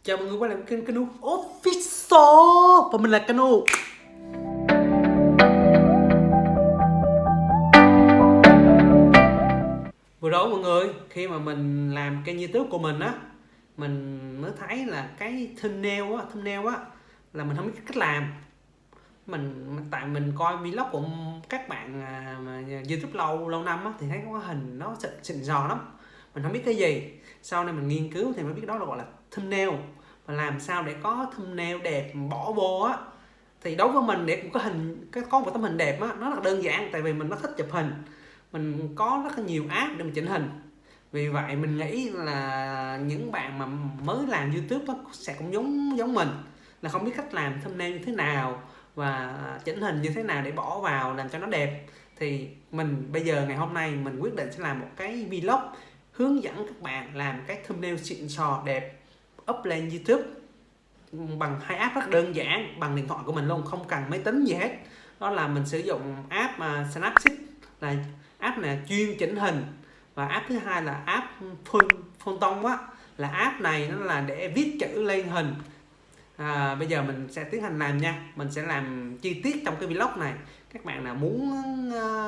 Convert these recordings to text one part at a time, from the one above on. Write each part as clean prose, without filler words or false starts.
Chào mọi người quay lại với kênh Canu Official và mình là Canu. Vừa rồi mọi người, khi mà mình làm kênh YouTube của mình á, mình mới thấy là cái thumbnail á là mình không biết cách làm. Tại mình coi vlog của các bạn mà YouTube lâu năm á, thì thấy có hình nó xịn sò lắm, mình không biết cái gì. Sau này mình nghiên cứu thì mới biết đó là gọi là thumbnail. Và làm sao để có thumbnail đẹp bỏ vô á, thì đối với mình để có một tấm hình đẹp á, nó là đơn giản. Tại vì mình nó thích chụp hình, mình có rất là nhiều app để mình chỉnh hình. Vì vậy mình nghĩ là những bạn mà mới làm YouTube á, sẽ cũng giống mình, là không biết cách làm thumbnail như thế nào và chỉnh hình như thế nào để bỏ vào làm cho nó đẹp. Thì mình bây giờ ngày hôm nay mình quyết định sẽ làm một cái vlog hướng dẫn các bạn làm cái thumbnail xịn sò đẹp up lên YouTube bằng hai app rất đơn giản, bằng điện thoại của mình luôn, không cần máy tính gì hết. Đó là mình sử dụng app Snapseed, là app này chuyên chỉnh hình, và app thứ hai là app Photon á, là app này nó là để viết chữ lên hình. Bây giờ mình sẽ tiến hành làm nha. Mình sẽ làm chi tiết trong cái vlog này. Các bạn nào muốn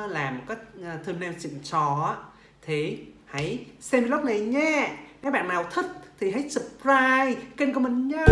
làm cái thumbnail xịn sò á thì hãy xem vlog này nha. Các bạn nào thích thì hãy subscribe kênh của mình nha.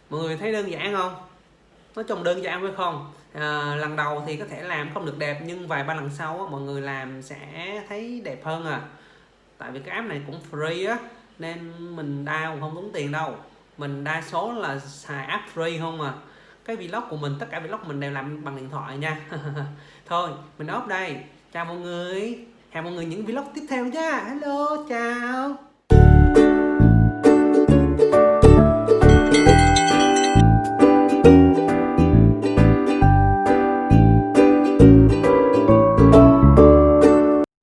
Mọi người thấy đơn giản không? Nói chung đơn giản phải không? Lần đầu thì có thể làm không được đẹp, nhưng vài ba lần sau á, mọi người làm sẽ thấy đẹp hơn à. Tại vì cái app này cũng free á, nên mình download không tốn tiền đâu. Mình đa số là xài app free không à. Cái vlog của mình, tất cả vlog mình đều làm bằng điện thoại nha. Thôi mình off đây, chào mọi người, hẹn mọi người những vlog tiếp theo nha. Hello, chào.